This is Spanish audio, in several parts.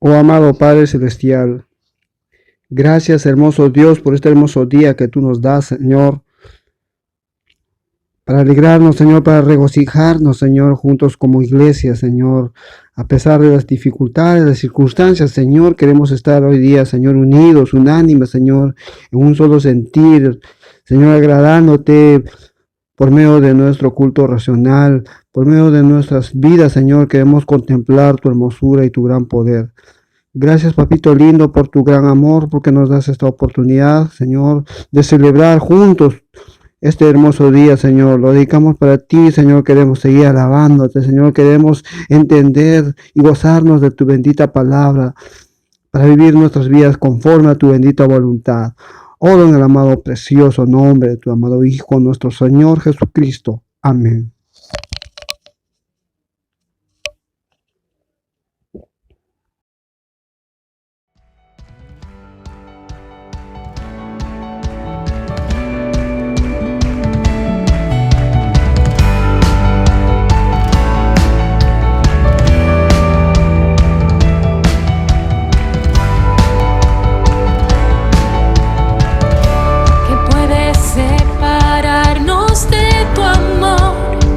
Oh amado Padre Celestial, gracias hermoso Dios por este hermoso día que tú nos das, Señor, para alegrarnos, Señor, para regocijarnos, Señor, juntos como iglesia, Señor. A pesar de las dificultades, las circunstancias, Señor, queremos estar hoy día, Señor, unidos, unánimes, Señor, en un solo sentir, Señor, agradándote por medio de nuestro culto racional, por medio de nuestras vidas, Señor, queremos contemplar tu hermosura y tu gran poder. Gracias, papito lindo, por tu gran amor, porque nos das esta oportunidad, Señor, de celebrar juntos este hermoso día, Señor. Lo dedicamos para ti, Señor. Queremos seguir alabándote, Señor. Queremos entender y gozarnos de tu bendita palabra para vivir nuestras vidas conforme a tu bendita voluntad. Oro en el amado precioso nombre de tu amado Hijo, nuestro Señor Jesucristo. Amén. ¿Qué puede separarnos de tu amor?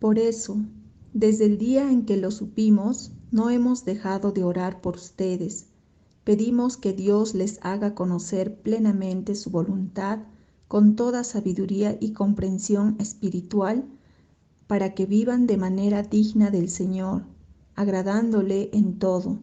Por eso, desde el día en que lo supimos, no hemos dejado de orar por ustedes. Pedimos que Dios les haga conocer plenamente su voluntad con toda sabiduría y comprensión espiritual, para que vivan de manera digna del Señor, agradándole en todo.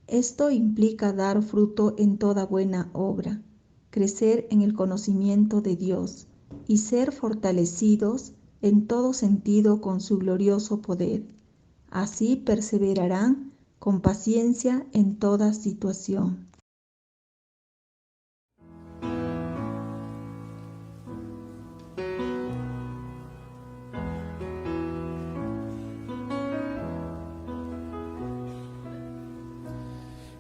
Esto implica dar fruto en toda buena obra, crecer en el conocimiento de Dios y ser fortalecidos en todo sentido con su glorioso poder. Así perseverarán con paciencia en toda situación.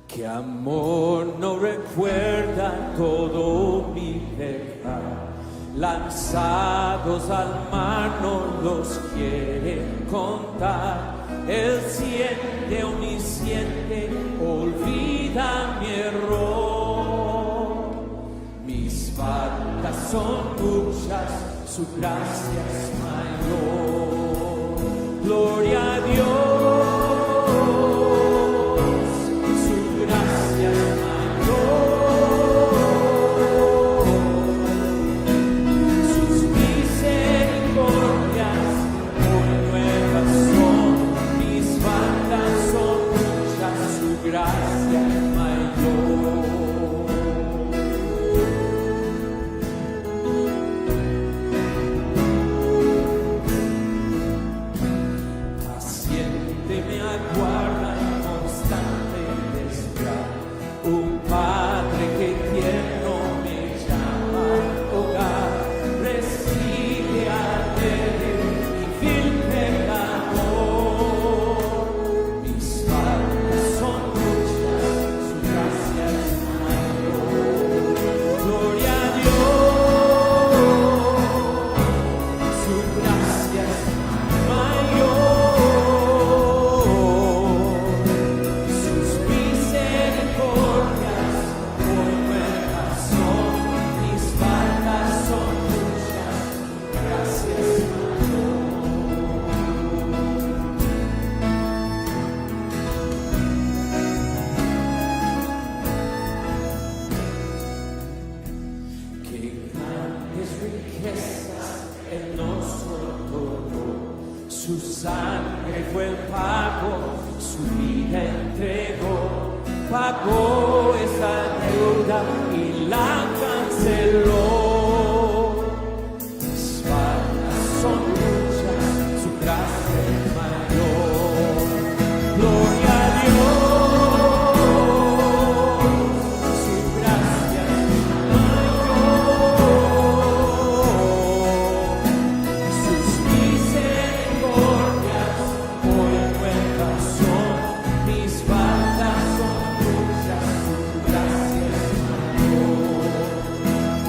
Que amor no recuerda todo mi pecado, lanzados al mar no los quiere contar. Él siente, omnisciente, olvida mi error. Mis faltas son muchas, su gracia es mayor. Gloria a Dios. Su sangre fue el pago, su vida entregó, pagó esa deuda y la canceló. Mis faltas son muchas, su gracia es mayor. Gloria a Dios, su gracia es mayor. Sus misericordias hoy nuevas son, mis faltas son muchas, su gracia es mayor.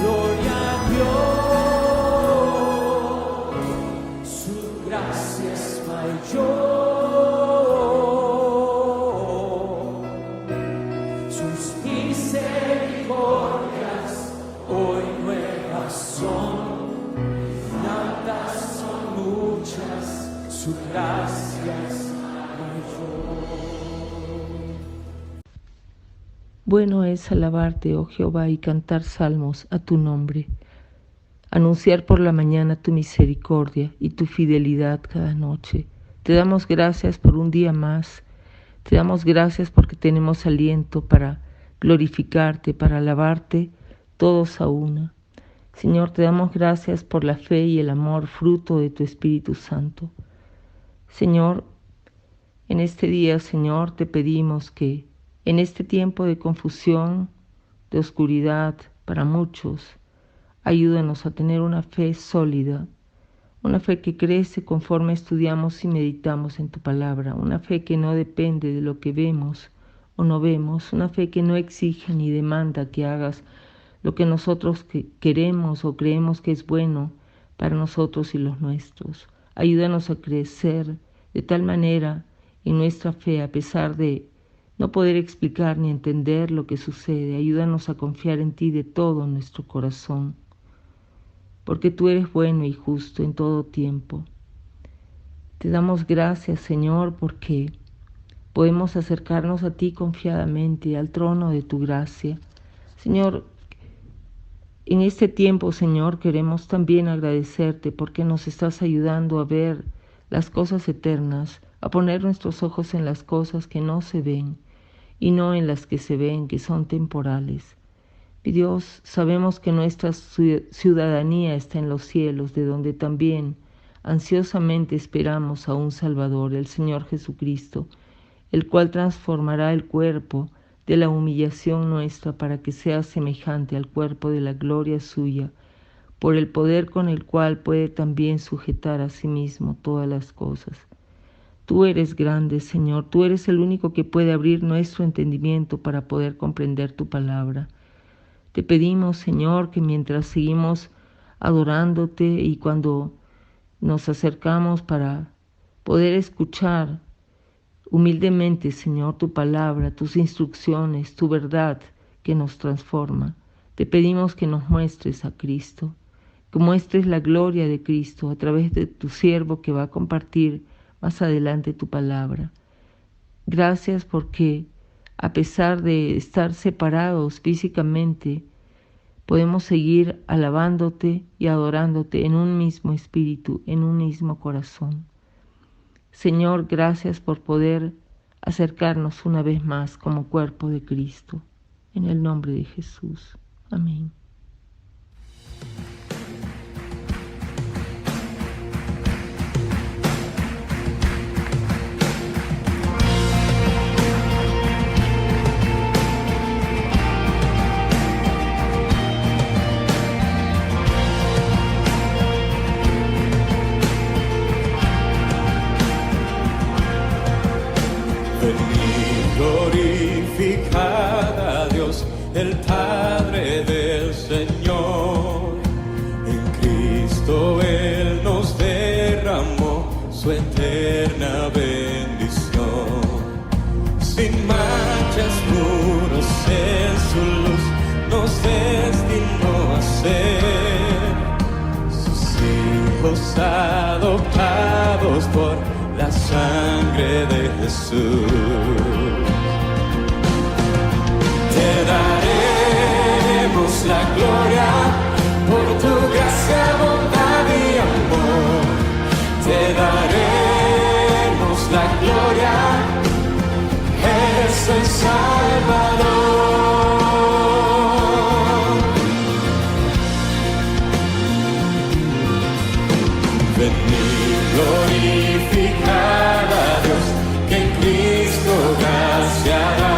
Gloria a Dios, su gracia es mayor. Sus misericordias hoy nuevas son, tantas son muchas, su gracia es mayor. Bueno es alabarte, oh Jehová, y cantar salmos a tu nombre, anunciar por la mañana tu misericordia y tu fidelidad cada noche. Te damos gracias por un día más, te damos gracias porque tenemos aliento para glorificarte, para alabarte todos a una. Señor, te damos gracias por la fe y el amor, fruto de tu Espíritu Santo. Señor, en este día, Señor, te pedimos que en este tiempo de confusión, de oscuridad para muchos, ayúdanos a tener una fe sólida, una fe que crece conforme estudiamos y meditamos en tu palabra, una fe que no depende de lo que vemos o no vemos, una fe que no exige ni demanda que hagas lo que nosotros queremos o creemos que es bueno para nosotros y los nuestros. Ayúdanos a crecer de tal manera en nuestra fe, a pesar de no poder explicar ni entender lo que sucede. Ayúdanos a confiar en ti de todo nuestro corazón, porque tú eres bueno y justo en todo tiempo. Te damos gracias, Señor, porque podemos acercarnos a ti confiadamente, al trono de tu gracia. Señor, en este tiempo, Señor, queremos también agradecerte porque nos estás ayudando a ver las cosas eternas, a poner nuestros ojos en las cosas que no se ven y no en las que se ven, que son temporales. Mi Dios, sabemos que nuestra ciudadanía está en los cielos, de donde también ansiosamente esperamos a un Salvador, el Señor Jesucristo, el cual transformará el cuerpo de la humillación nuestra para que sea semejante al cuerpo de la gloria suya, por el poder con el cual puede también sujetar a sí mismo todas las cosas. Tú eres grande, Señor, tú eres el único que puede abrir nuestro entendimiento para poder comprender tu palabra. Te pedimos, Señor, que mientras seguimos adorándote y cuando nos acercamos para poder escuchar humildemente, Señor, tu palabra, tus instrucciones, tu verdad que nos transforma, te pedimos que nos muestres a Cristo, que muestres la gloria de Cristo a través de tu siervo que va a compartir más adelante tu palabra. Gracias porque a pesar de estar separados físicamente, podemos seguir alabándote y adorándote en un mismo espíritu, en un mismo corazón. Señor, gracias por poder acercarnos una vez más como cuerpo de Cristo. En el nombre de Jesús. Amén. Glorificad a Dios, el Padre del Señor. En Cristo Él nos derramó su eterna bendición. Sin manchas, puros en su luz, nos destinó a ser sus hijos adoptados por la sangre de Jesús. Te daremos la gloria por tu gracia, bondad y amor. Te daremos la gloria, eres el Salvador. Venid, glorificad a Dios, que en Cristo gracia da.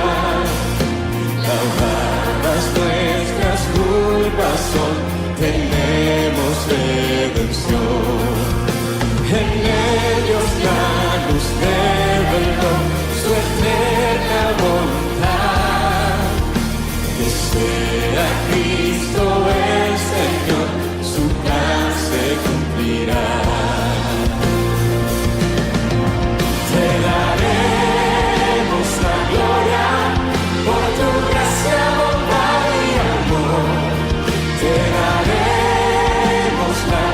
Lavadas nuestras culpas son, tenemos redención. En ellos la luz reveló su eterna voluntad. Que sea Cristo el Señor, su plan se cumplirá. Te daremos la gloria por tu gracia, bondad y amor. Te daremos la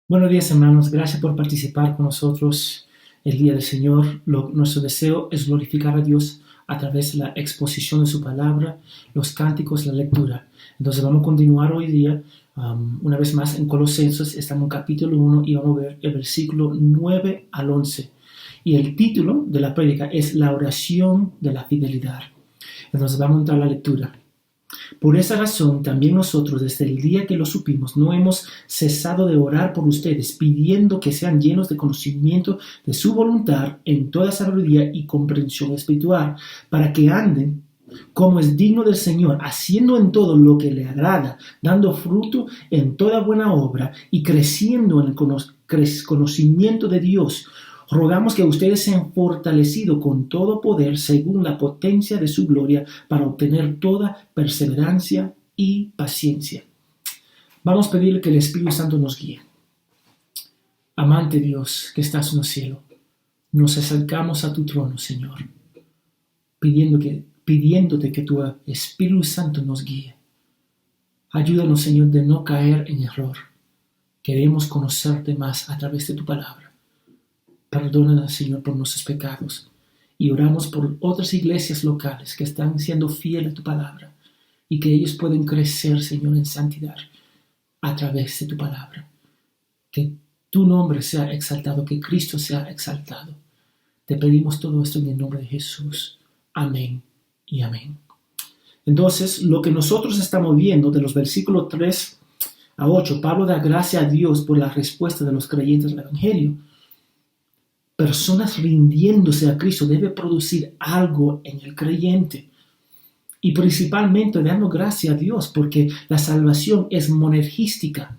Buenos días, hermanos. Gracias por participar con nosotros el día del Señor. Nuestro deseo es glorificar a Dios a través de la exposición de su palabra, los cánticos, la lectura. Entonces vamos a continuar hoy día, una vez más en Colosenses. Estamos en capítulo 1 y vamos a ver el versículo 9 al 11. Y el título de la prédica es La oración de la fidelidad. Entonces vamos a entrar a la lectura. Por esa razón, también nosotros, desde el día que lo supimos, no hemos cesado de orar por ustedes, pidiendo que sean llenos de conocimiento de su voluntad en toda sabiduría y comprensión espiritual, para que anden como es digno del Señor, haciendo en todo lo que le agrada, dando fruto en toda buena obra y creciendo en el conocimiento de Dios. Rogamos que ustedes sean fortalecidos con todo poder según la potencia de su gloria para obtener toda perseverancia y paciencia. Vamos a pedirle que el Espíritu Santo nos guíe. Amante Dios que estás en el cielo, nos acercamos a tu trono, Señor, pidiéndote que tu Espíritu Santo nos guíe. Ayúdanos, Señor, de no caer en error. Queremos conocerte más a través de tu palabra. Perdónanos, Señor, por nuestros pecados. Y oramos por otras iglesias locales que están siendo fieles a tu palabra y que ellos pueden crecer, Señor, en santidad a través de tu palabra. Que tu nombre sea exaltado, que Cristo sea exaltado. Te pedimos todo esto en el nombre de Jesús. Amén y amén. Entonces, lo que nosotros estamos viendo de los versículos 3 a 8, Pablo da gracia a Dios por la respuesta de los creyentes al Evangelio. Personas rindiéndose a Cristo debe producir algo en el creyente. Y principalmente dando gracia a Dios porque la salvación es monergística.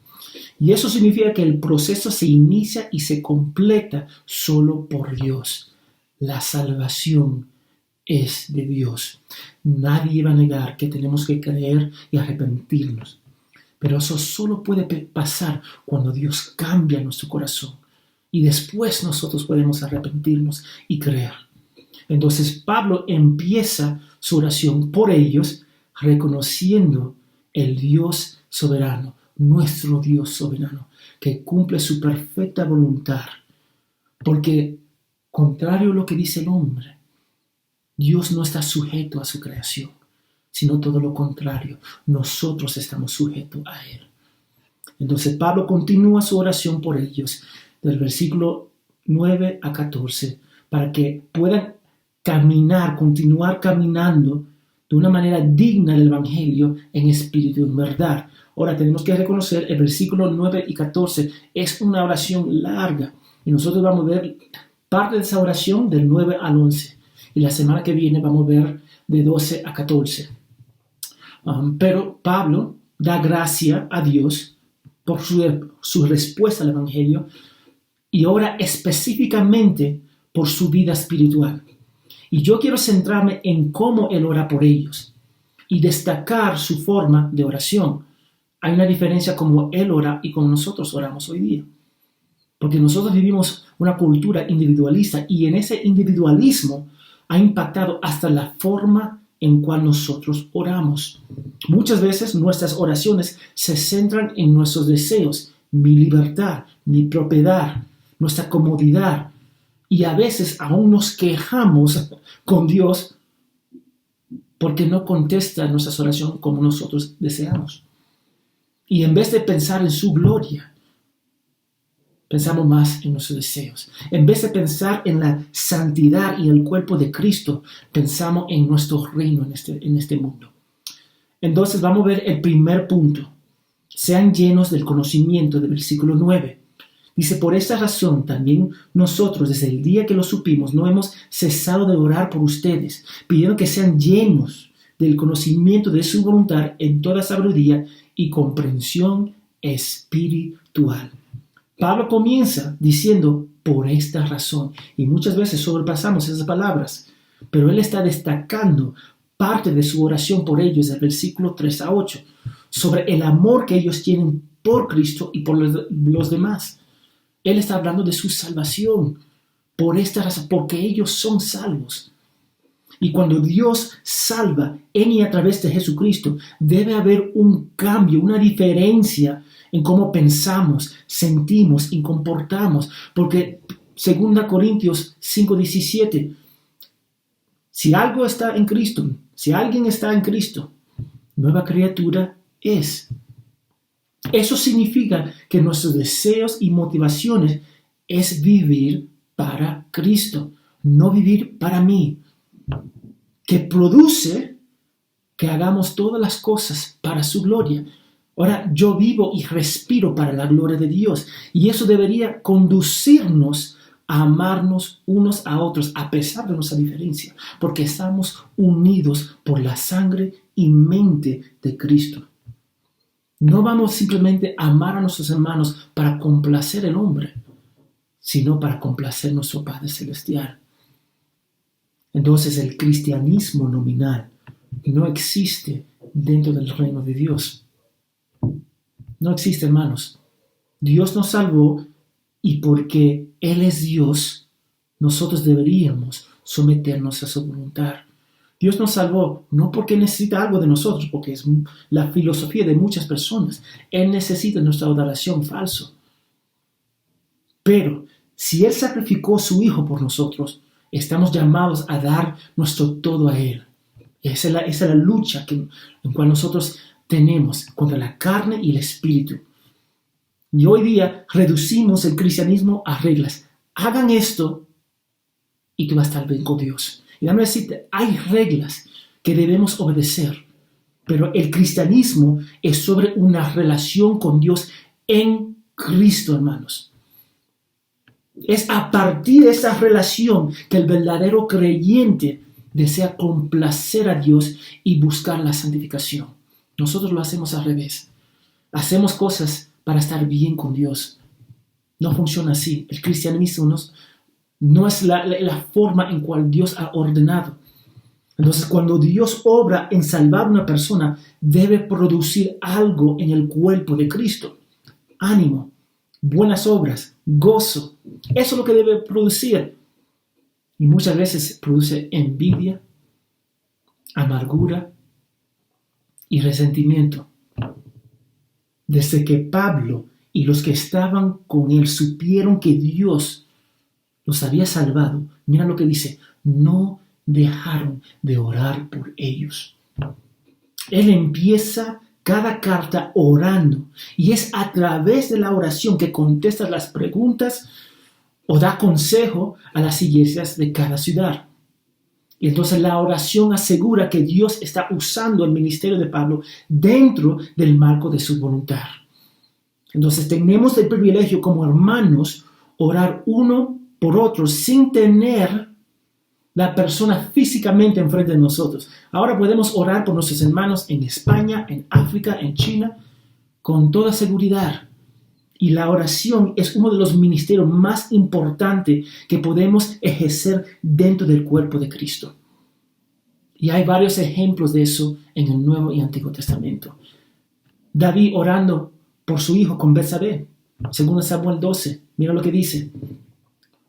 Y eso significa que el proceso se inicia y se completa solo por Dios. La salvación es de Dios. Nadie va a negar que tenemos que creer y arrepentirnos. Pero eso solo puede pasar cuando Dios cambia nuestro corazón. Y después nosotros podemos arrepentirnos y creer. Entonces Pablo empieza su oración por ellos, reconociendo el Dios soberano, nuestro Dios soberano, que cumple su perfecta voluntad. Porque, contrario a lo que dice el hombre, Dios no está sujeto a su creación, sino todo lo contrario, nosotros estamos sujetos a Él. Entonces Pablo continúa su oración por ellos, del versículo 9 a 14, para que puedan continuar caminando de una manera digna del Evangelio en espíritu y en verdad. Ahora tenemos que reconocer el versículo 9 y 14 es una oración larga y nosotros vamos a ver parte de esa oración del 9 al 11 y la semana que viene vamos a ver de 12 a 14. Pero Pablo da gracia a Dios por su respuesta al Evangelio y ora específicamente por su vida espiritual. Y yo quiero centrarme en cómo él ora por ellos y destacar su forma de oración. Hay una diferencia como él ora y como nosotros oramos hoy día. Porque nosotros vivimos una cultura individualista y en ese individualismo ha impactado hasta la forma en cual nosotros oramos. Muchas veces nuestras oraciones se centran en nuestros deseos, mi libertad, mi propiedad, nuestra comodidad, y a veces aún nos quejamos con Dios porque no contesta nuestras oraciones como nosotros deseamos. Y en vez de pensar en su gloria, pensamos más en nuestros deseos. En vez de pensar en la santidad y el cuerpo de Cristo, pensamos en nuestro reino en este mundo. Entonces vamos a ver el primer punto. Sean llenos del conocimiento del versículo 9. Dice, por esta razón también nosotros desde el día que lo supimos no hemos cesado de orar por ustedes, pidiendo que sean llenos del conocimiento de su voluntad en toda sabiduría y comprensión espiritual. Pablo comienza diciendo, por esta razón, y muchas veces sobrepasamos esas palabras, pero él está destacando parte de su oración por ellos del versículo 3 a 8, sobre el amor que ellos tienen por Cristo y por los demás. Él está hablando de su salvación, por esta razón, porque ellos son salvos. Y cuando Dios salva en y a través de Jesucristo, debe haber un cambio, una diferencia en cómo pensamos, sentimos y comportamos. Porque 2 Corintios 5:17, si algo está en Cristo, si alguien está en Cristo, nueva criatura es. Eso significa que nuestros deseos y motivaciones es vivir para Cristo, no vivir para mí, que produce que hagamos todas las cosas para su gloria. Ahora yo vivo y respiro para la gloria de Dios, y eso debería conducirnos a amarnos unos a otros a pesar de nuestra diferencia, porque estamos unidos por la sangre y mente de Cristo. No vamos simplemente a amar a nuestros hermanos para complacer al hombre, sino para complacer a nuestro Padre Celestial. Entonces el cristianismo nominal no existe dentro del reino de Dios. No existe, hermanos. Dios nos salvó y porque Él es Dios, nosotros deberíamos someternos a su voluntad. Dios nos salvó no porque necesita algo de nosotros, porque es la filosofía de muchas personas. Él necesita nuestra adoración falsa. Pero si Él sacrificó a su Hijo por nosotros, estamos llamados a dar nuestro todo a Él. Esa es la lucha en cual nosotros tenemos contra la carne y el espíritu. Y hoy día reducimos el cristianismo a reglas. Hagan esto y tú vas a estar bien con Dios. Y déjame decirte, hay reglas que debemos obedecer, pero el cristianismo es sobre una relación con Dios en Cristo, hermanos. Es a partir de esa relación que el verdadero creyente desea complacer a Dios y buscar la santificación. Nosotros lo hacemos al revés. Hacemos cosas para estar bien con Dios. No funciona así. El cristianismo no es la forma en cual Dios ha ordenado. Entonces, cuando Dios obra en salvar a una persona, debe producir algo en el cuerpo de Cristo. Ánimo, buenas obras, gozo. Eso es lo que debe producir. Y muchas veces produce envidia, amargura y resentimiento. Desde que Pablo y los que estaban con él supieron que Dios los había salvado, mira lo que dice, no dejaron de orar por ellos. Él empieza cada carta orando y es a través de la oración que contesta las preguntas o da consejo a las iglesias de cada ciudad. Y entonces la oración asegura que Dios está usando el ministerio de Pablo dentro del marco de su voluntad. Entonces tenemos el privilegio como hermanos orar uno por otro sin tener la persona físicamente enfrente de nosotros. Ahora podemos orar por nuestros hermanos en España, en África, en China, con toda seguridad. Y la oración es uno de los ministerios más importantes que podemos ejercer dentro del cuerpo de Cristo. Y hay varios ejemplos de eso en el Nuevo y Antiguo Testamento. David orando por su hijo con Betsabé, según Samuel 12. Mira lo que dice.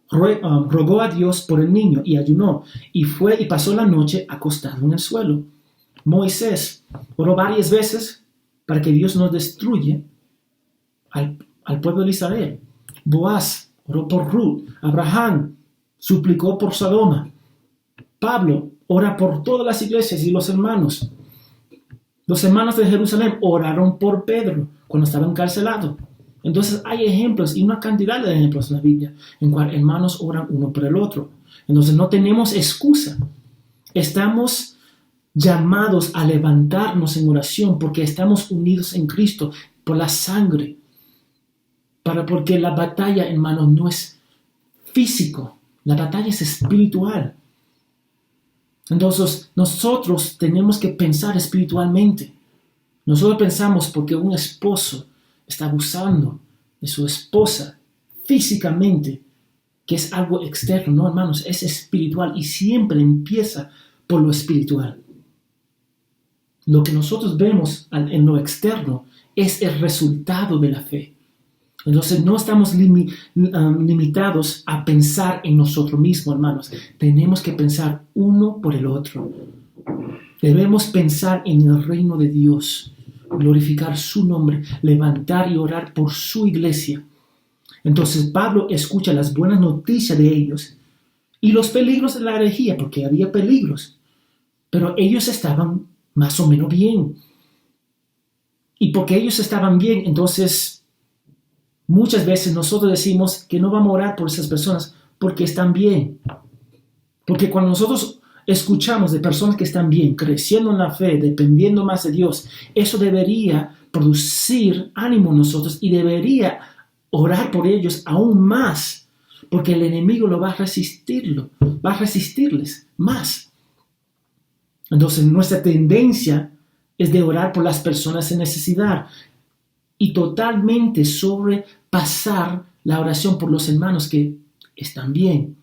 Rogó a Dios por el niño y ayunó, y fue y pasó la noche acostado en el suelo. Moisés oró varias veces para que Dios no destruya al pueblo de Israel. Boaz oró por Ruth. Abraham suplicó por Sodoma. Pablo ora por todas las iglesias y los hermanos. Los hermanos de Jerusalén oraron por Pedro cuando estaba encarcelado. Entonces hay ejemplos y una cantidad de ejemplos en la Biblia en cual hermanos oran uno por el otro. Entonces no tenemos excusa. Estamos llamados a levantarnos en oración porque estamos unidos en Cristo por la sangre. Porque la batalla, hermanos, no es físico. La batalla es espiritual. Entonces nosotros tenemos que pensar espiritualmente. Nosotros pensamos porque un esposo está abusando de su esposa físicamente, que es algo externo. No, hermanos, es espiritual y siempre empieza por lo espiritual. Lo que nosotros vemos en lo externo es el resultado de la fe. Entonces no estamos limitados a pensar en nosotros mismos, hermanos. Tenemos que pensar uno por el otro. Debemos pensar en el reino de Dios. glorificar su nombre, levantar y orar por su iglesia. Entonces Pablo escucha las buenas noticias de ellos y los peligros de la herejía, porque había peligros, pero ellos estaban más o menos bien. Y porque ellos estaban bien, entonces muchas veces nosotros decimos que no vamos a orar por esas personas porque están bien. Porque cuando nosotros escuchamos de personas que están bien, creciendo en la fe, dependiendo más de Dios, eso debería producir ánimo en nosotros y debería orar por ellos aún más, porque el enemigo lo va a resistirles más. Entonces nuestra tendencia es de orar por las personas en necesidad y totalmente sobrepasar la oración por los hermanos que están bien.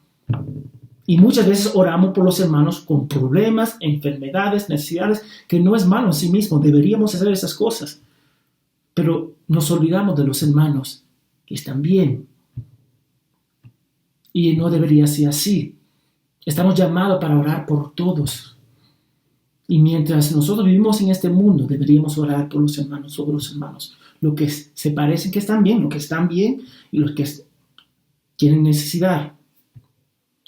Y muchas veces oramos por los hermanos con problemas, enfermedades, necesidades, que no es malo en sí mismo. Deberíamos hacer esas cosas. Pero nos olvidamos de los hermanos que están bien. Y no debería ser así. Estamos llamados para orar por todos. Y mientras nosotros vivimos en este mundo, deberíamos orar por los hermanos, sobre los hermanos. Los que se parecen que están bien, los que están bien y los que tienen necesidad.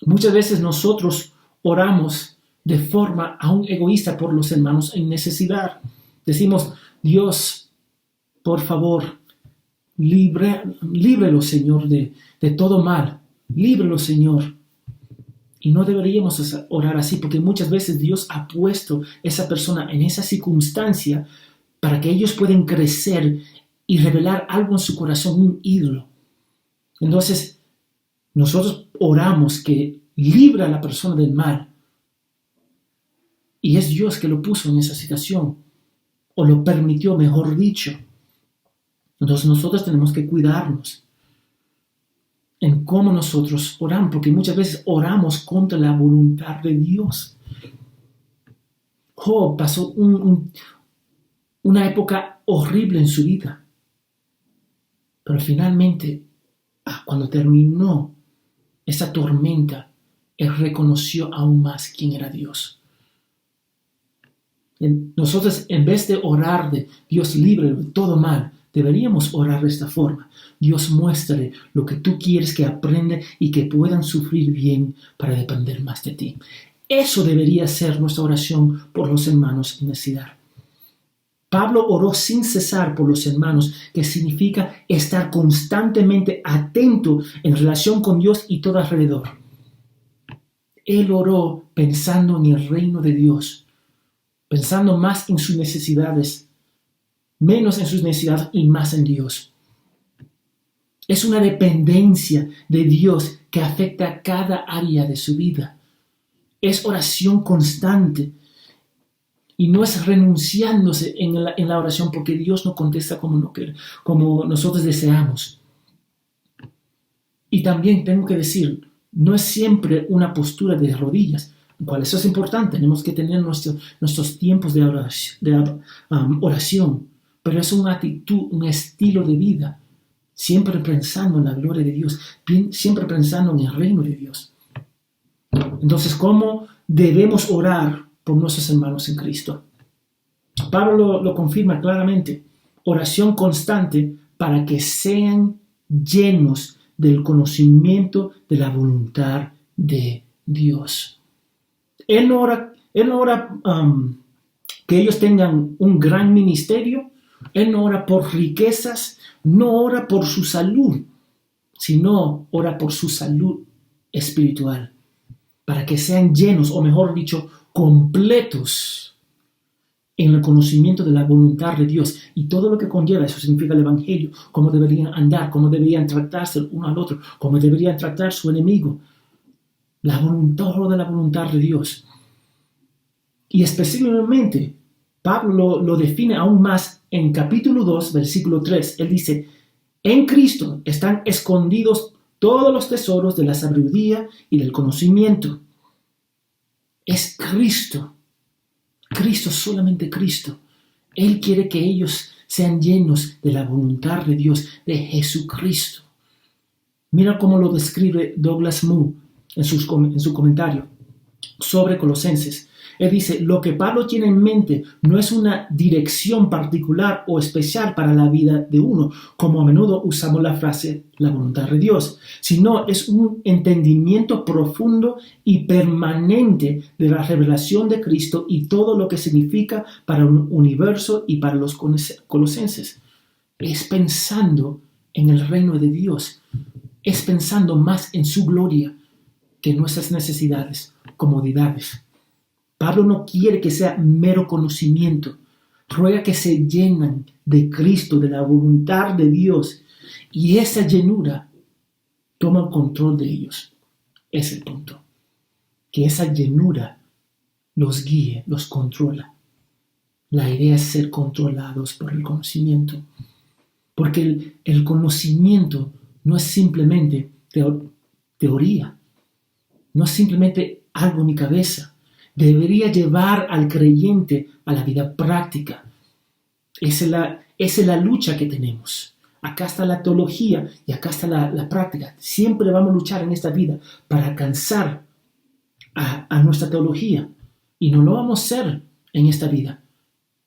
Muchas veces nosotros oramos de forma aún egoísta por los hermanos en necesidad. Decimos, Dios, por favor, líbrelo, Señor, de todo mal. Líbrelo, Señor. Y no deberíamos orar así, porque muchas veces Dios ha puesto a esa persona en esa circunstancia para que ellos puedan crecer y revelar algo en su corazón, un ídolo. Entonces, nosotros oramos que libra a la persona del mal. Y es Dios que lo puso en esa situación. O lo permitió, mejor dicho. Entonces nosotros tenemos que cuidarnos en cómo nosotros oramos. Porque muchas veces oramos contra la voluntad de Dios. Job pasó una época horrible en su vida. Pero finalmente, cuando terminó esa tormenta, él reconoció aún más quién era Dios. Nosotros, en vez de orar de Dios libre de todo mal, deberíamos orar de esta forma. Dios, muéstrale lo que tú quieres que aprendan y que puedan sufrir bien para depender más de ti. Eso debería ser nuestra oración por los hermanos en necesidad. Pablo oró sin cesar por los hermanos, que significa estar constantemente atento en relación con Dios y todo alrededor. Él oró pensando en el reino de Dios, pensando más en sus necesidades, menos en sus necesidades y más en Dios. Es una dependencia de Dios que afecta a cada área de su vida. Es oración constante. Y no es renunciándose en la oración porque Dios no contesta como nosotros deseamos. Y también tengo que decir, no es siempre una postura de rodillas, cual eso es importante. Tenemos que tener nuestros tiempos de oración, pero es una actitud, un estilo de vida, siempre pensando en la gloria de Dios, siempre pensando en el reino de Dios. Entonces, ¿cómo debemos orar por nuestros hermanos en Cristo? Pablo lo confirma claramente. Oración constante para que sean llenos del conocimiento de la voluntad de Dios. Él no ora que ellos tengan un gran ministerio. Él no ora por riquezas, no ora por su salud, sino ora por su salud espiritual. Para que sean llenos, o mejor dicho, completos en el conocimiento de la voluntad de Dios y todo lo que conlleva. Eso significa el Evangelio, cómo deberían andar, cómo deberían tratarse el uno al otro, cómo deberían tratar su enemigo. Todo de la voluntad de Dios. Y específicamente, Pablo lo define aún más en capítulo 2, versículo 3. Él dice, en Cristo están escondidos todos los tesoros de la sabiduría y del conocimiento. Es Cristo. Cristo, solamente Cristo. Él quiere que ellos sean llenos de la voluntad de Dios, de Jesucristo. Mira cómo lo describe Douglas Moo en su comentario. sobre Colosenses. Él dice, lo que Pablo tiene en mente no es una dirección particular o especial para la vida de uno, como a menudo usamos la frase la voluntad de Dios, sino es un entendimiento profundo y permanente de la revelación de Cristo y todo lo que significa para un universo y para los colosenses. Es pensando en el reino de Dios, es pensando más en su gloria que nuestras necesidades, comodidades. Pablo no quiere que sea mero conocimiento, ruega que se llenen de Cristo, de la voluntad de Dios, y esa llenura toma el control de ellos. Es el punto. Que esa llenura los guíe, los controla. La idea es ser controlados por el conocimiento, porque el conocimiento no es simplemente teoría, no es simplemente algo en mi cabeza. Debería llevar al creyente a la vida práctica. Esa es la lucha que tenemos. Acá está la teología y acá está la práctica. Siempre vamos a luchar en esta vida para alcanzar a nuestra teología. Y no lo vamos a hacer en esta vida.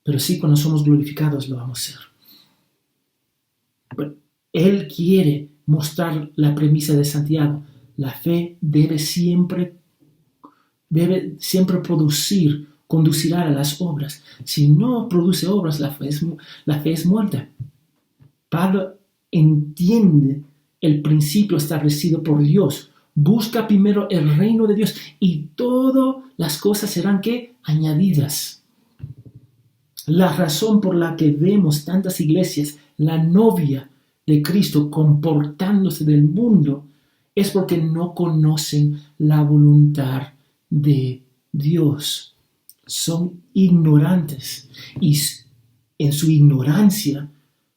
Pero sí, cuando somos glorificados lo vamos a hacer. Pero Él quiere mostrar la premisa de Santiago. La fe debe siempre conducirá a las obras. Si no produce obras, la fe es muerta. Pablo entiende el principio establecido por Dios. Busca primero el reino de Dios y todas las cosas serán ¿qué? Añadidas. La razón por la que vemos tantas iglesias, la novia de Cristo comportándose del mundo, es porque no conocen la voluntad de Dios. Son ignorantes y en su ignorancia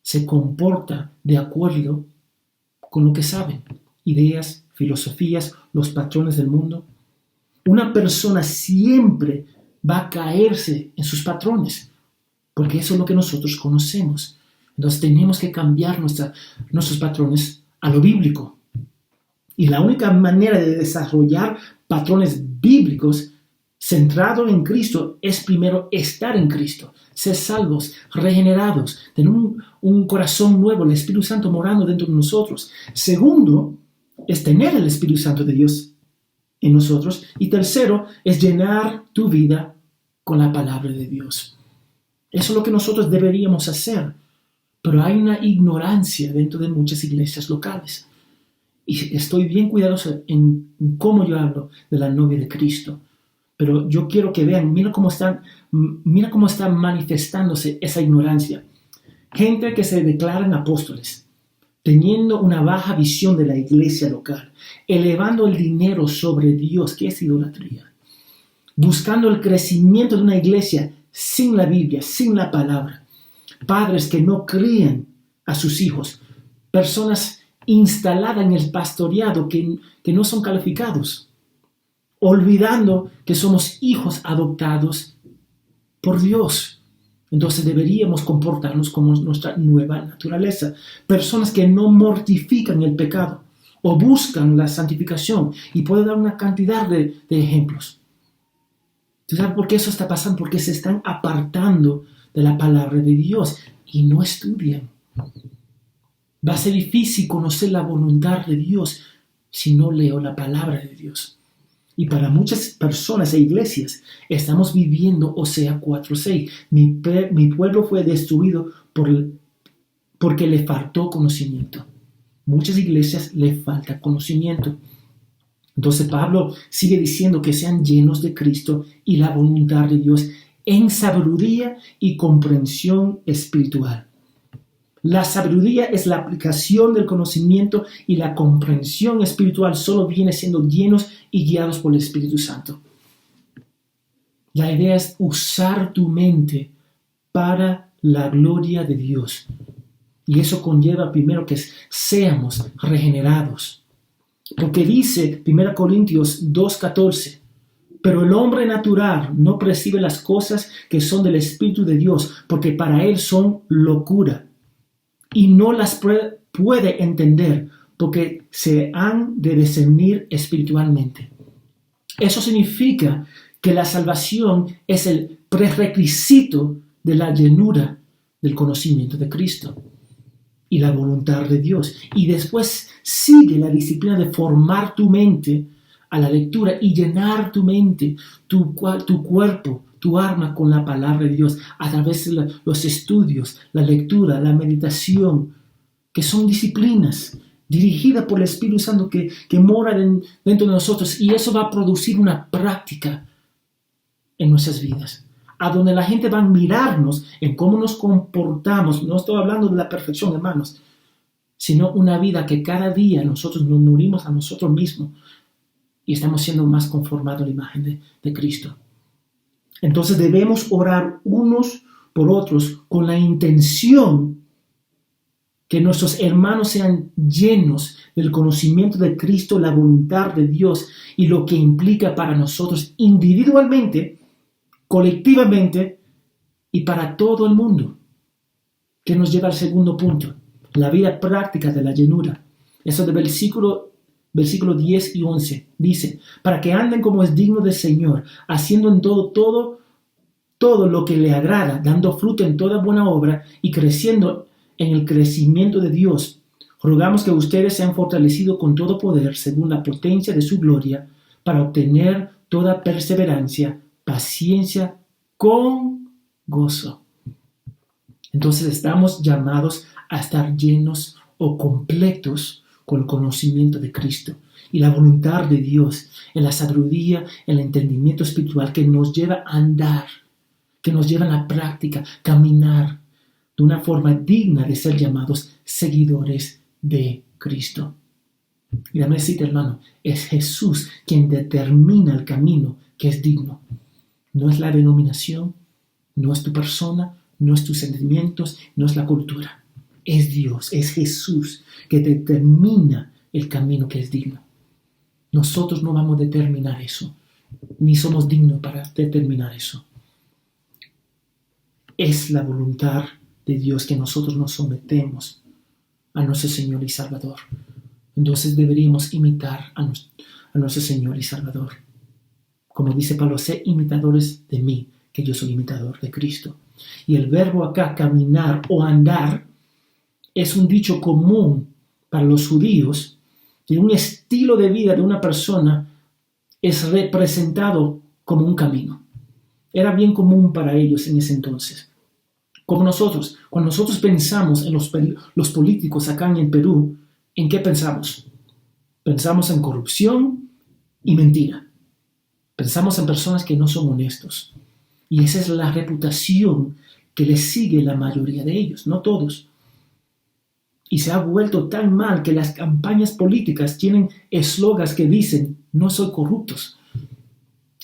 se comporta de acuerdo con lo que saben, ideas, filosofías, los patrones del mundo. Una persona siempre va a caerse en sus patrones, porque eso es lo que nosotros conocemos. Entonces tenemos que cambiar nuestros patrones a lo bíblico. Y la única manera de desarrollar patrones bíblicos centrados en Cristo es primero estar en Cristo, ser salvos, regenerados, tener un corazón nuevo, el Espíritu Santo morando dentro de nosotros. Segundo, es tener el Espíritu Santo de Dios en nosotros. Y tercero, es llenar tu vida con la palabra de Dios. Eso es lo que nosotros deberíamos hacer. Pero hay una ignorancia dentro de muchas iglesias locales. Y estoy bien cuidadoso en cómo yo hablo de la novia de Cristo. Pero yo quiero que vean, mira cómo está manifestándose esa ignorancia. Gente que se declaran apóstoles, teniendo una baja visión de la iglesia local, elevando el dinero sobre Dios, que es idolatría, buscando el crecimiento de una iglesia sin la Biblia, sin la palabra, padres que no crían a sus hijos, personas instalada en el pastoreado que no son calificados, olvidando que somos hijos adoptados por Dios. Entonces deberíamos comportarnos como nuestra nueva naturaleza. Personas que no mortifican el pecado o buscan la santificación. Y puedo dar una cantidad de ejemplos. ¿Tú sabes por qué eso está pasando? Porque se están apartando de la palabra de Dios y no estudian. Va a ser difícil conocer la voluntad de Dios si no leo la palabra de Dios. Y para muchas personas e iglesias estamos viviendo Osea 4:6. Mi pueblo fue destruido porque le faltó conocimiento. Muchas iglesias le falta conocimiento. Entonces Pablo sigue diciendo que sean llenos de Cristo y la voluntad de Dios en sabiduría y comprensión espiritual. La sabiduría es la aplicación del conocimiento y la comprensión espiritual solo viene siendo llenos y guiados por el Espíritu Santo. La idea es usar tu mente para la gloria de Dios. Y eso conlleva primero que seamos regenerados. Porque dice 1 Corintios 2:14, pero el hombre natural no percibe las cosas que son del Espíritu de Dios, porque para él son locura. Y no las puede entender porque se han de discernir espiritualmente. Eso significa que la salvación es el prerequisito de la llenura del conocimiento de Cristo y la voluntad de Dios. Y después sigue la disciplina de formar tu mente a la lectura y llenar tu mente, tu cuerpo, tu alma con la palabra de Dios a través de los estudios, la lectura, la meditación, que son disciplinas dirigidas por el Espíritu Santo que mora dentro de nosotros, y eso va a producir una práctica en nuestras vidas, a donde la gente va a mirarnos en cómo nos comportamos. No estoy hablando de la perfección, hermanos, sino una vida que cada día nosotros nos morimos a nosotros mismos y estamos siendo más conformados a la imagen de Cristo. Entonces debemos orar unos por otros con la intención que nuestros hermanos sean llenos del conocimiento de Cristo, la voluntad de Dios y lo que implica para nosotros individualmente, colectivamente y para todo el mundo. Que nos lleva al segundo punto, la vida práctica de la llenura. Eso de versículo 10 y 11 dice: para que anden como es digno del Señor, haciendo en todo lo que le agrada, dando fruto en toda buena obra y creciendo en el crecimiento de Dios. Rogamos que ustedes sean fortalecidos con todo poder según la potencia de su gloria, para obtener toda perseverancia, paciencia con gozo. Entonces estamos llamados a estar llenos o completos con el conocimiento de Cristo y la voluntad de Dios, en la sabiduría, el entendimiento espiritual que nos lleva a andar, que nos lleva a la práctica, caminar de una forma digna de ser llamados seguidores de Cristo. Y déjame decirte, hermano, es Jesús quien determina el camino que es digno. No es la denominación, no es tu persona, no es tus sentimientos, no es la cultura. Es Dios, es Jesús que determina el camino que es digno. Nosotros no vamos a determinar eso, ni somos dignos para determinar eso. Es la voluntad de Dios que nosotros nos sometemos a nuestro Señor y Salvador. Entonces deberíamos imitar a nuestro Señor y Salvador. Como dice Pablo, sé imitadores de mí, que yo soy imitador de Cristo. Y el verbo acá, caminar o andar, es un dicho común para los judíos, de un estilo de vida de una persona es representado como un camino. Era bien común para ellos en ese entonces. Como nosotros, cuando nosotros pensamos en los políticos acá en el Perú, ¿en qué pensamos? Pensamos en corrupción y mentira. Pensamos en personas que no son honestos. Y esa es la reputación que les sigue la mayoría de ellos, no todos. Y se ha vuelto tan mal que las campañas políticas tienen eslogans que dicen: no soy corruptos.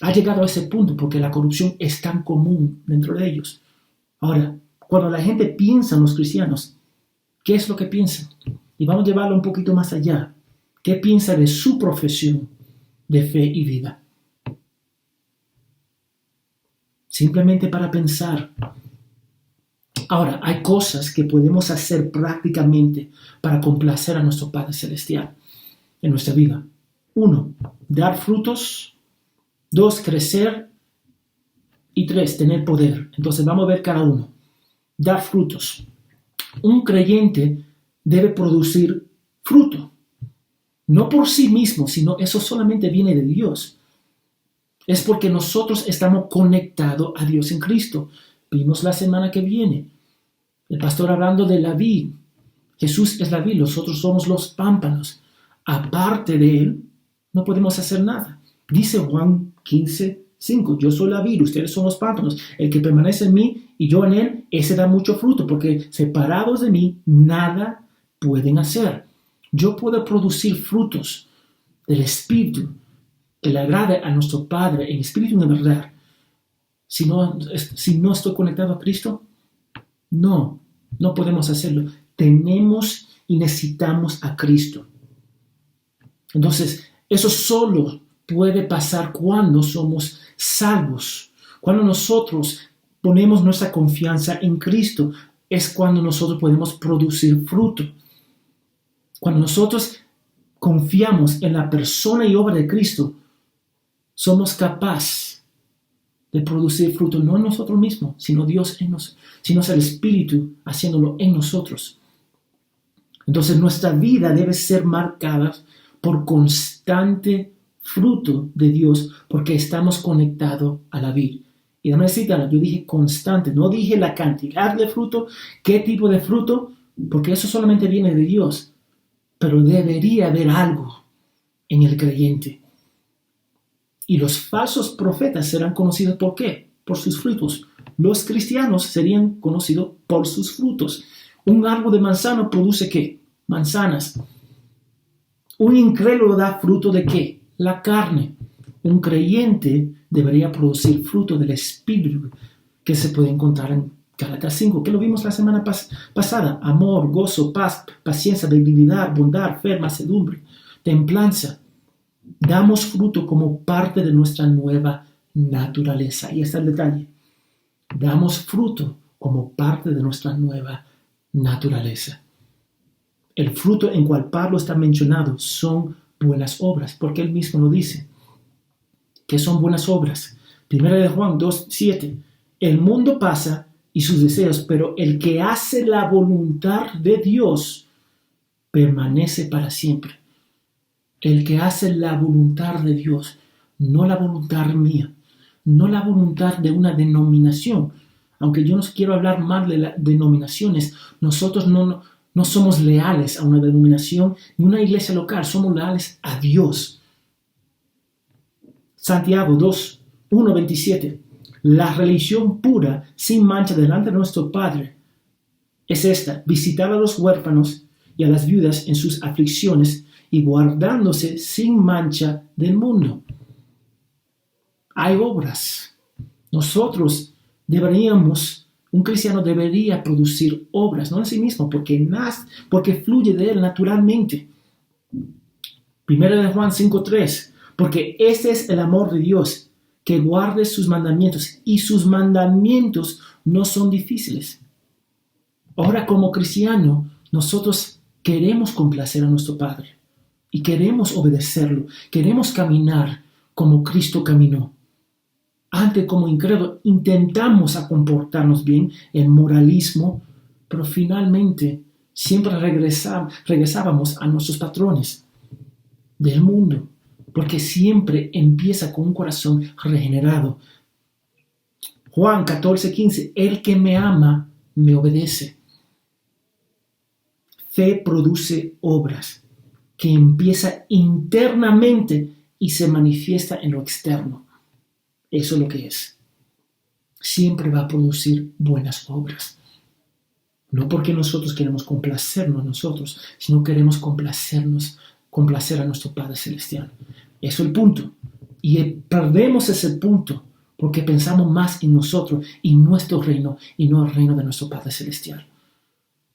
Ha llegado a ese punto porque la corrupción es tan común dentro de ellos. Ahora, cuando la gente piensa en los cristianos, ¿qué es lo que piensan? Y vamos a llevarlo un poquito más allá. ¿Qué piensa de su profesión de fe y vida? Simplemente para pensar. Ahora, hay cosas que podemos hacer prácticamente para complacer a nuestro Padre Celestial en nuestra vida. 1, dar frutos. 2, crecer. Y 3, tener poder. Entonces vamos a ver cada uno. Dar frutos. Un creyente debe producir fruto. No por sí mismo, sino eso solamente viene de Dios. Es porque nosotros estamos conectados a Dios en Cristo. Vimos la semana que viene el pastor hablando de la vid. Jesús es la vid, nosotros somos los pámpanos. Aparte de Él, no podemos hacer nada. Dice Juan 15:5, yo soy la vid, ustedes son los pámpanos. El que permanece en mí y yo en él, ese da mucho fruto, porque separados de mí, nada pueden hacer. Yo puedo producir frutos del Espíritu que le agrade a nuestro Padre en espíritu y en verdad. Si no estoy conectado a Cristo, no podemos hacerlo. Tenemos y necesitamos a Cristo. Entonces, eso solo puede pasar cuando somos salvos. Cuando nosotros ponemos nuestra confianza en Cristo, es cuando nosotros podemos producir fruto. Cuando nosotros confiamos en la persona y obra de Cristo, somos capaces de producir fruto, no en nosotros mismos, sino Dios en nosotros, sino es el Espíritu haciéndolo en nosotros. Entonces nuestra vida debe ser marcada por constante fruto de Dios, porque estamos conectados a la vid. Y déjame decirte, yo dije constante, no dije la cantidad de fruto, qué tipo de fruto, porque eso solamente viene de Dios. Pero debería haber algo en el creyente. Y los falsos profetas serán conocidos ¿por qué? Por sus frutos. Los cristianos serían conocidos por sus frutos. Un árbol de manzano produce ¿qué? Manzanas. Un incrédulo da fruto de ¿qué? La carne. Un creyente debería producir fruto del Espíritu que se puede encontrar en Gálatas 5, que lo vimos la semana pasada. Amor, gozo, paz, paciencia, benignidad, bondad, fe, mansedumbre, templanza. Damos fruto como parte de nuestra nueva naturaleza. Ahí está el detalle. Damos fruto como parte de nuestra nueva naturaleza. El fruto en cual Pablo está mencionado son buenas obras, porque él mismo lo dice. ¿Qué son buenas obras? 1 de Juan 2:7. El mundo pasa y sus deseos, pero el que hace la voluntad de Dios permanece para siempre. El que hace la voluntad de Dios, no la voluntad mía, no la voluntad de una denominación. Aunque yo no quiero hablar mal de las denominaciones, nosotros no somos leales a una denominación ni una iglesia local, somos leales a Dios. Santiago 2:1-27. La religión pura, sin mancha delante de nuestro Padre, es esta: visitar a los huérfanos y a las viudas en sus aflicciones y guardándose sin mancha del mundo. Hay obras. Nosotros un cristiano debería producir obras, no en sí mismo, porque fluye de él naturalmente. 1 de Juan 5:3. Porque este es el amor de Dios, que guarde sus mandamientos, y sus mandamientos no son difíciles. Ahora, como cristiano, nosotros queremos complacer a nuestro Padre y queremos obedecerlo, queremos caminar como Cristo caminó. Antes, como incrédulos, intentamos a comportarnos bien en moralismo, pero finalmente siempre regresábamos a nuestros patrones del mundo. Porque siempre empieza con un corazón regenerado. Juan 14:15. El que me ama, me obedece. Fe produce obras que empieza internamente y se manifiesta en lo externo. Eso es lo que es. Siempre va a producir buenas obras. No porque nosotros queremos complacernos a nosotros, sino queremos complacer a nuestro Padre Celestial. Eso es el punto. Y perdemos ese punto porque pensamos más en nosotros y nuestro reino y no el reino de nuestro Padre Celestial.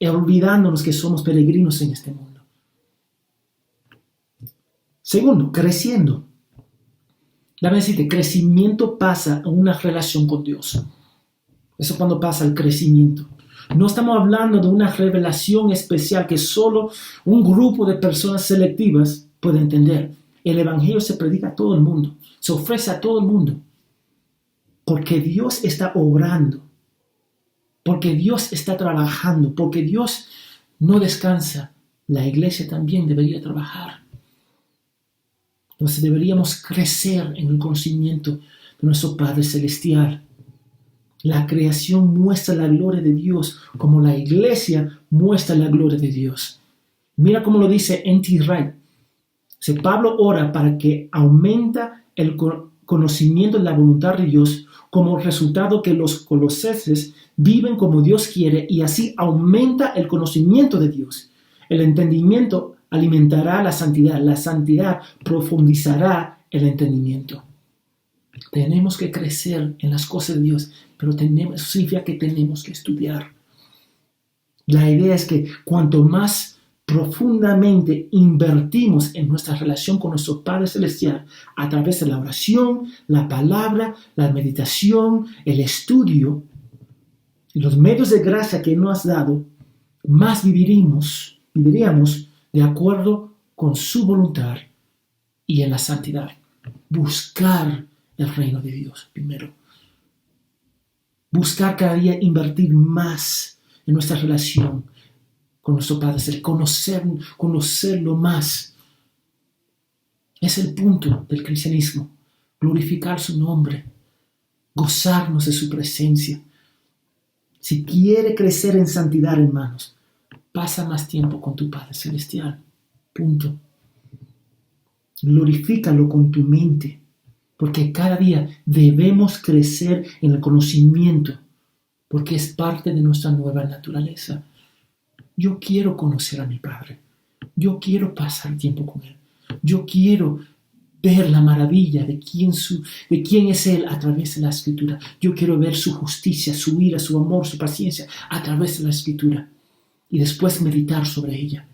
Olvidándonos que somos peregrinos en este mundo. Segundo, creciendo. Déjame decirte, crecimiento pasa en una relación con Dios. Eso es cuando pasa el crecimiento. No estamos hablando de una revelación especial que solo un grupo de personas selectivas puede entender. El Evangelio se predica a todo el mundo, se ofrece a todo el mundo. Porque Dios está obrando, porque Dios está trabajando, porque Dios no descansa. La iglesia también debería trabajar. Entonces deberíamos crecer en el conocimiento de nuestro Padre Celestial. La creación muestra la gloria de Dios, como la iglesia muestra la gloria de Dios. Mira cómo lo dice N.T. Wright. Pablo ora para que aumenta el conocimiento de la voluntad de Dios, como resultado que los colosenses viven como Dios quiere, y así aumenta el conocimiento de Dios. El entendimiento alimentará la santidad profundizará el entendimiento. Tenemos que crecer en las cosas de Dios, pero eso significa que tenemos que estudiar. La idea es que cuanto más profundamente invertimos en nuestra relación con nuestro Padre Celestial a través de la oración, la palabra, la meditación, el estudio, los medios de gracia que nos has dado, más viviríamos de acuerdo con su voluntad y en la santidad. buscar el reino de Dios primero. Buscar cada día invertir más en nuestra relación con nuestro Padre Celestial, conocerlo más. Es el punto del cristianismo, glorificar su nombre, gozarnos de su presencia. Si quiere crecer en santidad, hermanos, pasa más tiempo con tu Padre Celestial. Punto. Glorifícalo con tu mente, porque cada día debemos crecer en el conocimiento, porque es parte de nuestra nueva naturaleza. Yo quiero conocer a mi Padre. Yo quiero pasar tiempo con Él. Yo quiero ver la maravilla de quién es Él a través de la Escritura. Yo quiero ver su justicia, su ira, su amor, su paciencia a través de la Escritura. Y después meditar sobre ella.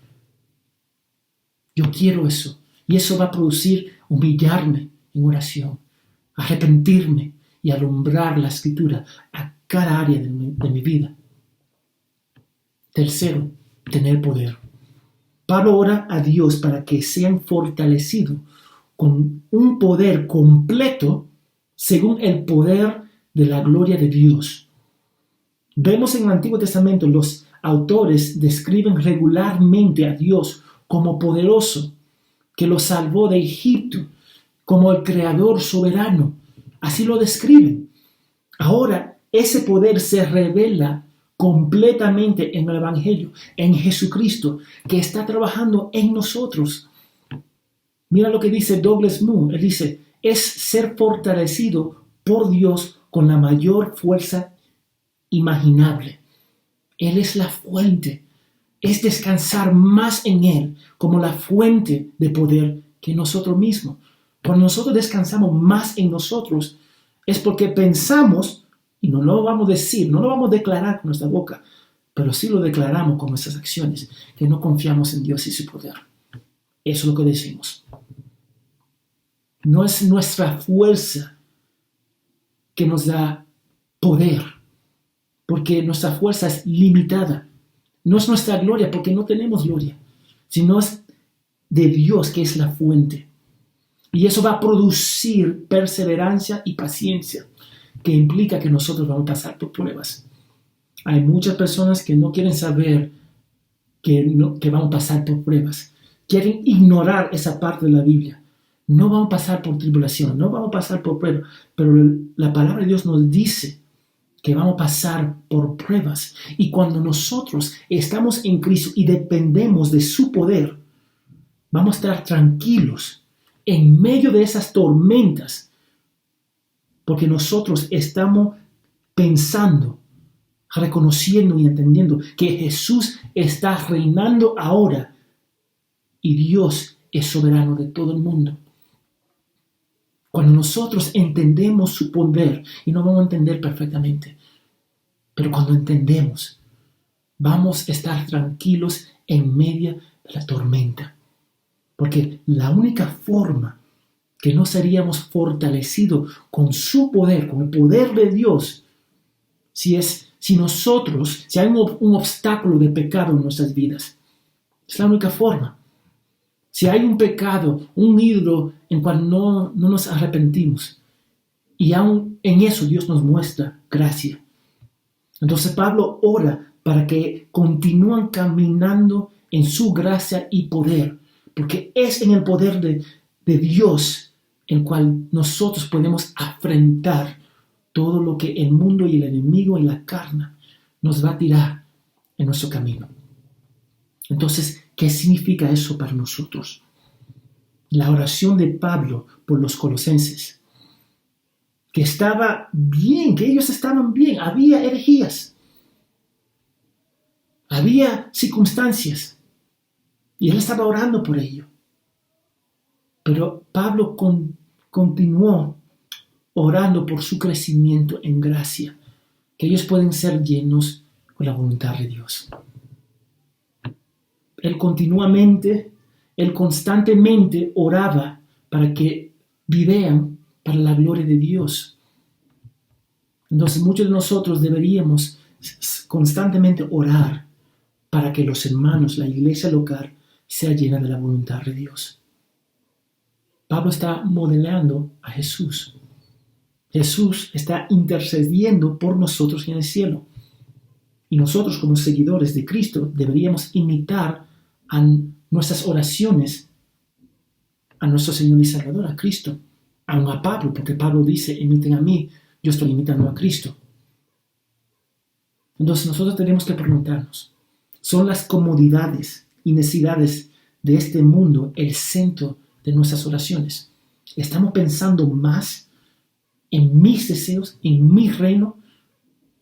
Yo quiero eso. Y eso va a producir humillarme en oración, arrepentirme y alumbrar la Escritura a cada área de mi vida. Tercero, tener poder. Pablo ora a Dios para que sean fortalecidos con un poder completo según el poder de la gloria de Dios. Vemos en el Antiguo Testamento los autores describen regularmente a Dios como poderoso, que lo salvó de Egipto, como el creador soberano. Así lo describen. Ahora, ese poder se revela completamente en el Evangelio, en Jesucristo, que está trabajando en nosotros. Mira lo que dice Douglas Moo. Él dice, es ser fortalecido por Dios con la mayor fuerza imaginable. Él es la fuente. Es descansar más en Él como la fuente de poder que nosotros mismos. Cuando nosotros descansamos más en nosotros, es porque pensamos, y no lo vamos a decir, no lo vamos a declarar con nuestra boca, pero sí lo declaramos con nuestras acciones, que no confiamos en Dios y su poder. Eso es lo que decimos. No es nuestra fuerza que nos da poder, porque nuestra fuerza es limitada. No es nuestra gloria, porque no tenemos gloria, sino es de Dios, que es la fuente. Y eso va a producir perseverancia y paciencia, que implica que nosotros vamos a pasar por pruebas. Hay muchas personas que no quieren saber que vamos a pasar por pruebas. Quieren ignorar esa parte de la Biblia. No vamos a pasar por tribulación, no vamos a pasar por pruebas, pero la palabra de Dios nos dice que vamos a pasar por pruebas. Y cuando nosotros estamos en Cristo y dependemos de su poder, vamos a estar tranquilos en medio de esas tormentas, porque nosotros estamos pensando, reconociendo y entendiendo que Jesús está reinando ahora y Dios es soberano de todo el mundo. Cuando nosotros entendemos su poder, y no vamos a entender perfectamente, pero cuando entendemos, vamos a estar tranquilos en medio de la tormenta. Porque la única forma que no seríamos fortalecidos con su poder, con el poder de Dios, si hay un obstáculo de pecado en nuestras vidas. Es la única forma. Si hay un pecado, un ídolo en cual no nos arrepentimos, y aún en eso Dios nos muestra gracia. Entonces Pablo ora para que continúen caminando en su gracia y poder, porque es en el poder de Dios en cual nosotros podemos afrontar todo lo que el mundo y el enemigo y la carne nos va a tirar en nuestro camino. Entonces, ¿qué significa eso para nosotros? La oración de Pablo por los colosenses, que estaba bien, que ellos estaban bien, había herejías, había circunstancias, y él estaba orando por ello. Pero Pablo continuó orando por su crecimiento en gracia, que ellos pueden ser llenos con la voluntad de Dios. Él constantemente oraba para que vivan para la gloria de Dios. Entonces muchos de nosotros deberíamos constantemente orar para que los hermanos, la iglesia local, sea llena de la voluntad de Dios. Pablo está modelando a Jesús. Jesús está intercediendo por nosotros en el cielo. Y nosotros, como seguidores de Cristo, deberíamos imitar a nuestras oraciones a nuestro Señor y Salvador, a Cristo, aun a Pablo, porque Pablo dice, imiten a mí, yo estoy imitando a Cristo. Entonces nosotros tenemos que preguntarnos, ¿son las comodidades y necesidades de este mundo el centro de nuestras oraciones? ¿Estamos pensando más en mis deseos, en mi reino,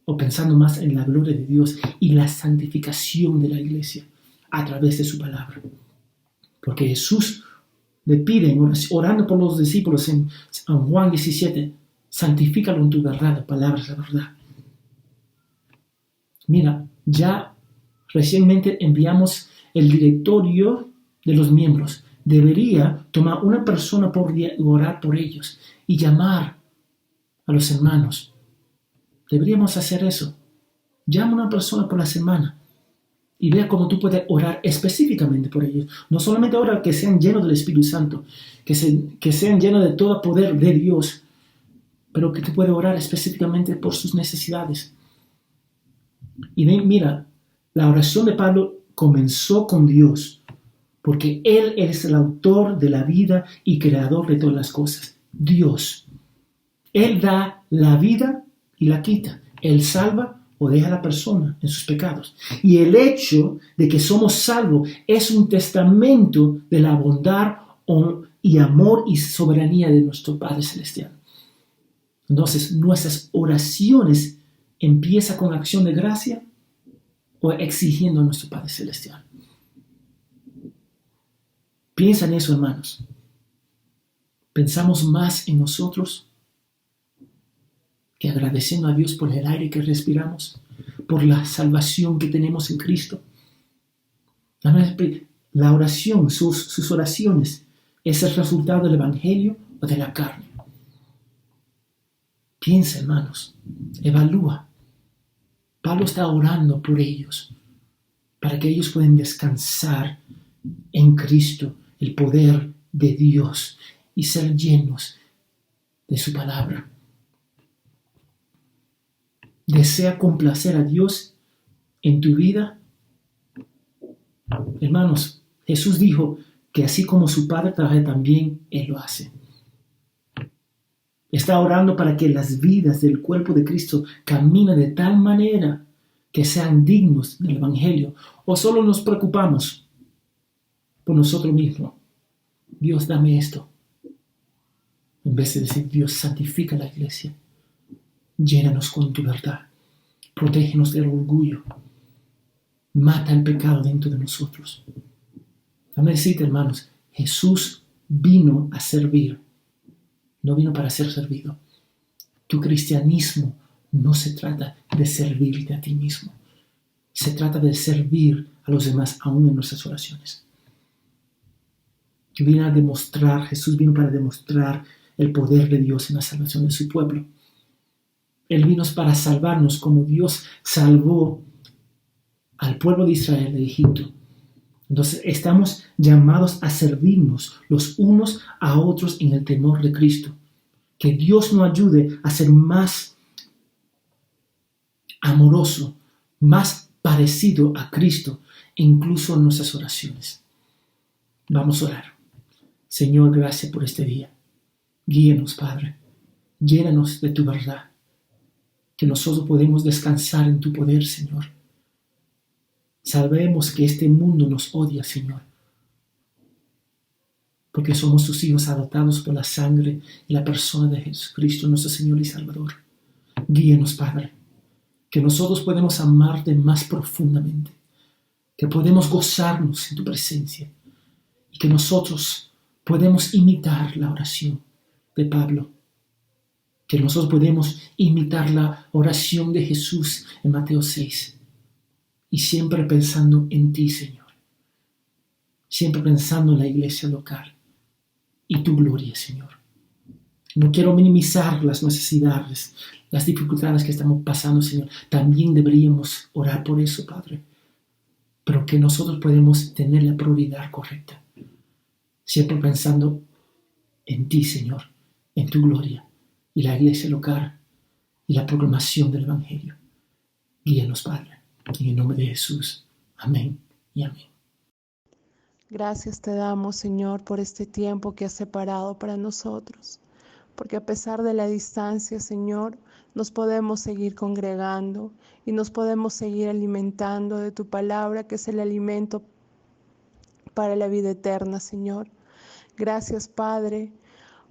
o pensando más en la gloria de Dios y la santificación de la iglesia a través de su palabra? Porque Jesús le pide, orando por los discípulos en Juan 17, santifícalo en tu verdad, la palabra es la verdad. Mira, ya recientemente enviamos el directorio de los miembros. Debería tomar una persona por día y orar por ellos y llamar a los hermanos. Deberíamos hacer eso. Llama a una persona por la semana y vea cómo tú puedes orar específicamente por ellos. No solamente orar que sean llenos del Espíritu Santo, que sean llenos de todo poder de Dios, pero que tú puedes orar específicamente por sus necesidades. Y mira, la oración de Pablo comenzó con Dios, porque Él es el autor de la vida y creador de todas las cosas. Dios. Él da la vida y la quita. Él salva o deja a la persona en sus pecados. Y el hecho de que somos salvos es un testamento de la bondad y amor y soberanía de nuestro Padre Celestial. Entonces, nuestras oraciones empiezan con acción de gracia o exigiendo a nuestro Padre Celestial. Piensa en eso, hermanos. ¿Pensamos más en nosotros que agradeciendo a Dios por el aire que respiramos, por la salvación que tenemos en Cristo? La oración, sus oraciones, ¿es el resultado del Evangelio o de la carne? Piensa, hermanos, evalúa. Pablo está orando por ellos, para que ellos puedan descansar en Cristo, el poder de Dios, y ser llenos de su palabra. ¿Desea complacer a Dios en tu vida? Hermanos, Jesús dijo que así como su Padre trabaja, también Él lo hace. Está orando para que las vidas del cuerpo de Cristo caminen de tal manera que sean dignos del Evangelio. ¿O solo nos preocupamos por nosotros mismos? Dios, dame esto. En vez de decir, Dios, santifica la iglesia. Llénanos con tu verdad. Protégenos del orgullo. Mata el pecado dentro de nosotros. Dame decirte, hermanos, Jesús vino a servir. No vino para ser servido. Tu cristianismo no se trata de servirte a ti mismo. Se trata de servir a los demás aún en nuestras oraciones. Jesús vino para demostrar el poder de Dios en la salvación de su pueblo. Él vino para salvarnos como Dios salvó al pueblo de Israel de Egipto. Entonces estamos llamados a servirnos los unos a otros en el temor de Cristo. Que Dios nos ayude a ser más amoroso, más parecido a Cristo, incluso en nuestras oraciones. Vamos a orar. Señor, gracias por este día. Guíenos, Padre. Llénanos de tu verdad. Que nosotros podemos descansar en tu poder, Señor. Sabemos que este mundo nos odia, Señor, porque somos tus hijos adoptados por la sangre y la persona de Jesucristo, nuestro Señor y Salvador. Guíenos, Padre, que nosotros podemos amarte más profundamente, que podemos gozarnos en tu presencia y que nosotros podemos imitar la oración de Pablo, que nosotros podemos imitar la oración de Jesús en Mateo 6. Y siempre pensando en ti, Señor. Siempre pensando en la iglesia local y tu gloria, Señor. No quiero minimizar las necesidades, las dificultades que estamos pasando, Señor. También deberíamos orar por eso, Padre. Pero que nosotros podemos tener la prioridad correcta. Siempre pensando en ti, Señor, en tu gloria, y la iglesia local, y la proclamación del Evangelio. Guíanos, Padre, en el nombre de Jesús. Amén y amén. Gracias te damos, Señor, por este tiempo que has separado para nosotros, porque a pesar de la distancia, Señor, nos podemos seguir congregando y nos podemos seguir alimentando de tu palabra, que es el alimento para la vida eterna, Señor. Gracias, Padre,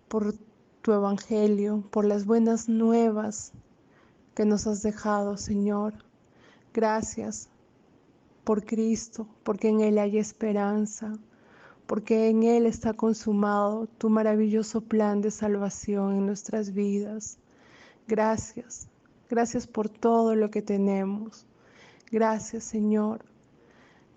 por tu evangelio, por las buenas nuevas que nos has dejado, Señor. Gracias por Cristo, porque en Él hay esperanza, porque en Él está consumado tu maravilloso plan de salvación en nuestras vidas. Gracias, gracias por todo lo que tenemos. Gracias, Señor.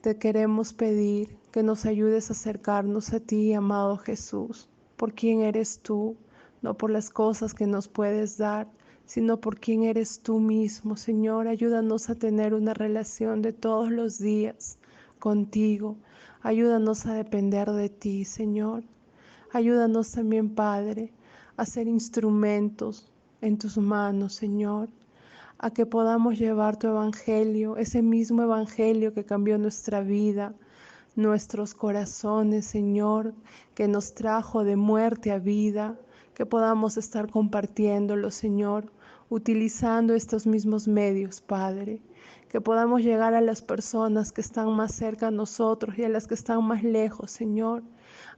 Te queremos pedir que nos ayudes a acercarnos a ti, amado Jesús, por quién eres tú, no por las cosas que nos puedes dar, sino por quién eres tú mismo. Señor, ayúdanos a tener una relación de todos los días contigo. Ayúdanos a depender de ti, Señor. Ayúdanos también, Padre, a ser instrumentos en tus manos, Señor, a que podamos llevar tu evangelio, ese mismo evangelio que cambió nuestra vida, nuestros corazones, Señor, que nos trajo de muerte a vida, que podamos estar compartiéndolo, Señor, utilizando estos mismos medios, Padre, que podamos llegar a las personas que están más cerca a nosotros y a las que están más lejos, Señor,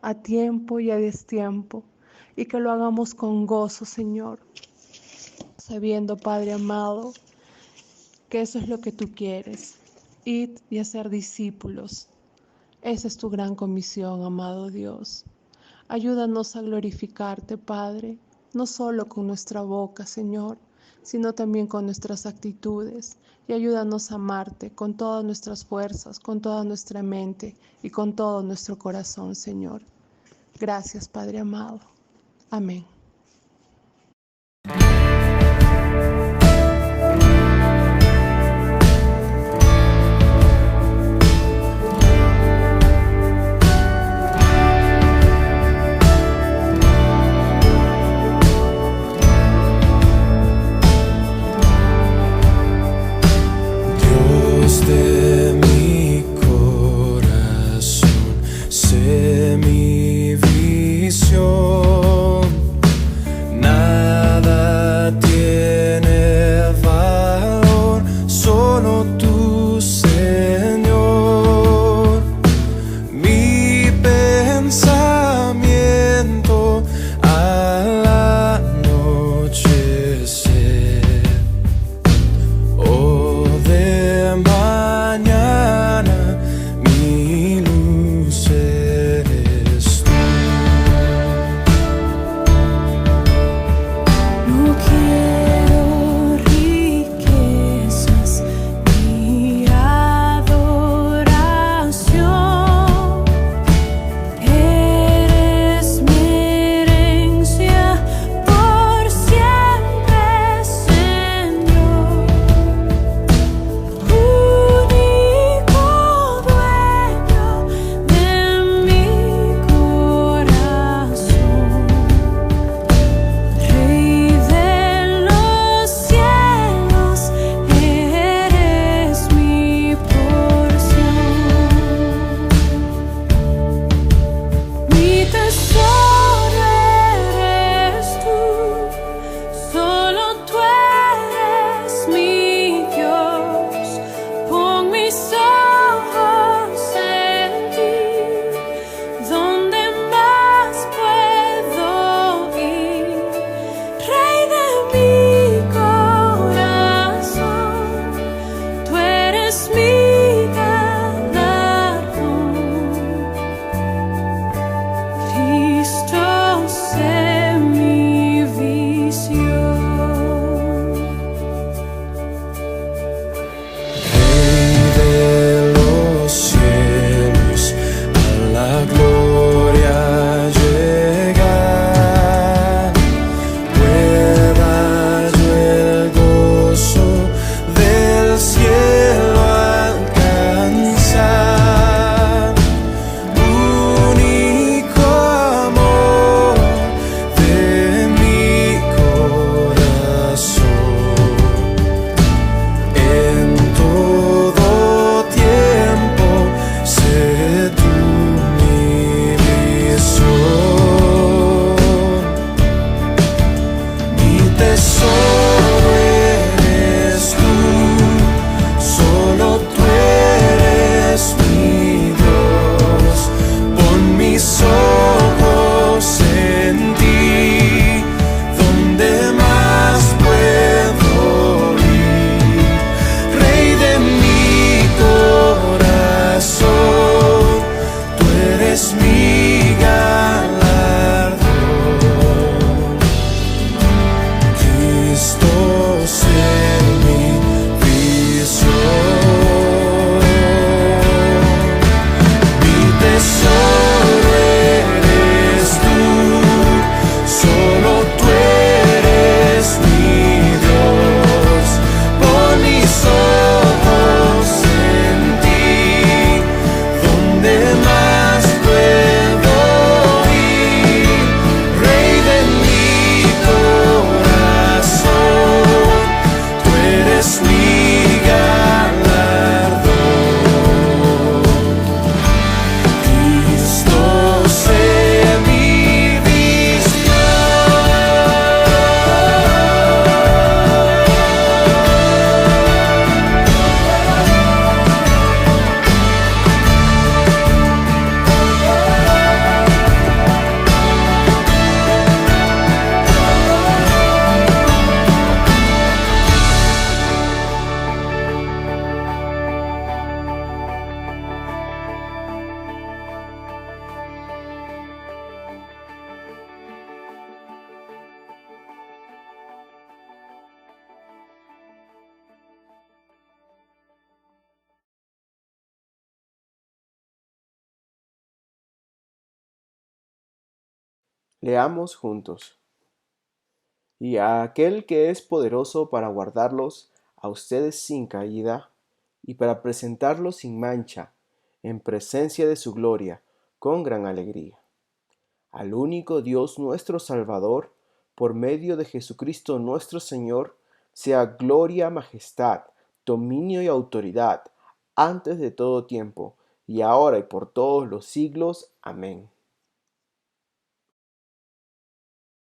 a tiempo y a destiempo, y que lo hagamos con gozo, Señor, sabiendo, Padre amado, que eso es lo que tú quieres, id y hacer discípulos. Esa es tu gran comisión, amado Dios. Ayúdanos a glorificarte, Padre, no solo con nuestra boca, Señor, sino también con nuestras actitudes, y ayúdanos a amarte con todas nuestras fuerzas, con toda nuestra mente y con todo nuestro corazón, Señor. Gracias, Padre amado. Amén. De mi corazón, sé mi visión, Leamos juntos. Y a aquel que es poderoso para guardarlos a ustedes sin caída y para presentarlos sin mancha en presencia de su gloria con gran alegría. Al único Dios nuestro Salvador, por medio de Jesucristo nuestro Señor, sea gloria, majestad, dominio y autoridad, antes de todo tiempo, y ahora y por todos los siglos. Amén.